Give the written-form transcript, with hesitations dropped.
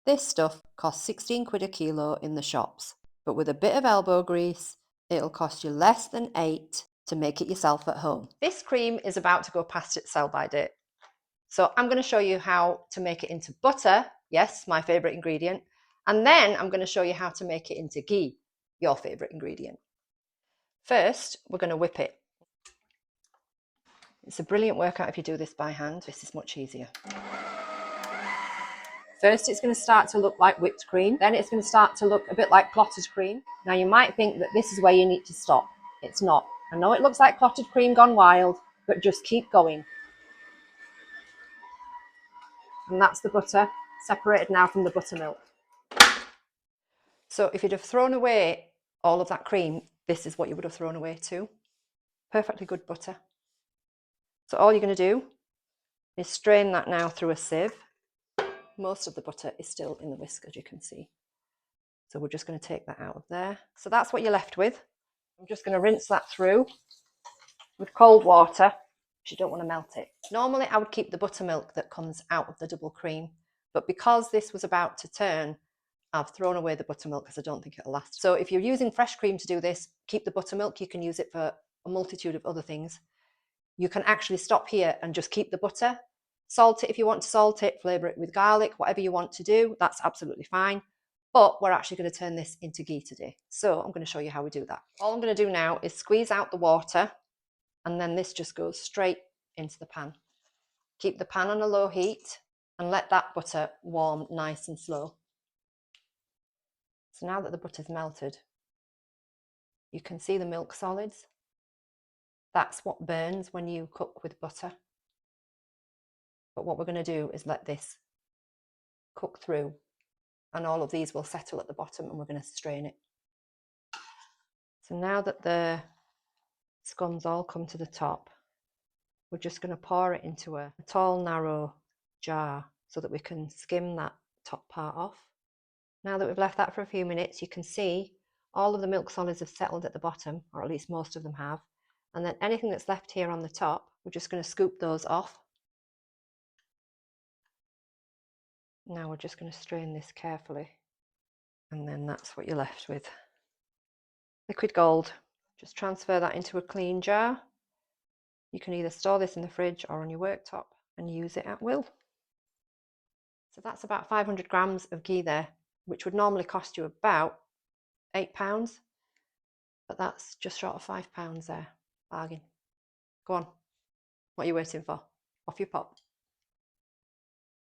This stuff costs 16 quid a kilo in the shops, but with a bit of elbow grease, it'll cost you less than 8 to make it yourself at home. This cream is about to go past its sell-by date. So I'm going to show you how to make it into butter, yes, my favourite ingredient, and then I'm going to show you how to make it into ghee, your favourite ingredient. First, we're going to whip it. It's a brilliant workout if you do this by hand. This is much easier. First, it's going to start to look like whipped cream. Then it's going to start to look a bit like clotted cream. Now, you might think that this is where you need to stop. It's not. I know it looks like clotted cream gone wild, but just keep going. And that's the butter, separated now from the buttermilk. So if you'd have thrown away all of that cream, this is what you would have thrown away too. Perfectly good butter. So all you're going to do is strain that now through a sieve. Most of the butter is still in the whisk, as you can see. So we're just going to take that out of there. So that's what you're left with. I'm just going to rinse that through with cold water, because you don't want to melt it. Normally I would keep the buttermilk that comes out of the double cream, but because this was about to turn, I've thrown away the buttermilk because I don't think it'll last. So if you're using fresh cream to do this, keep the buttermilk. You can use it for a multitude of other things. You can actually stop here and just keep the butter. Salt it if you want to salt it, flavour it with garlic, whatever you want to do, that's absolutely fine. But we're actually going to turn this into ghee today. So I'm going to show you how we do that. All I'm going to do now is squeeze out the water, and then this just goes straight into the pan. Keep the pan on a low heat and let that butter warm nice and slow. So now that the butter's melted, you can see the milk solids. That's what burns when you cook with butter. But what we're going to do is let this cook through, and all of these will settle at the bottom, and we're going to strain it. So now that the scum's all come to the top, we're just going to pour it into a tall, narrow jar so that we can skim that top part off. Now that we've left that for a few minutes, you can see all of the milk solids have settled at the bottom, or at least most of them have. And then anything that's left here on the top, we're just going to scoop those off. Now we're just going to strain this carefully. And then that's what you're left with. Liquid gold. Just transfer that into a clean jar. You can either store this in the fridge or on your worktop and use it at will. So that's about 500 grams of ghee there, which would normally cost you about £8, but that's just short of £5 there. Bargain. Go on. What are you waiting for? Off you pop.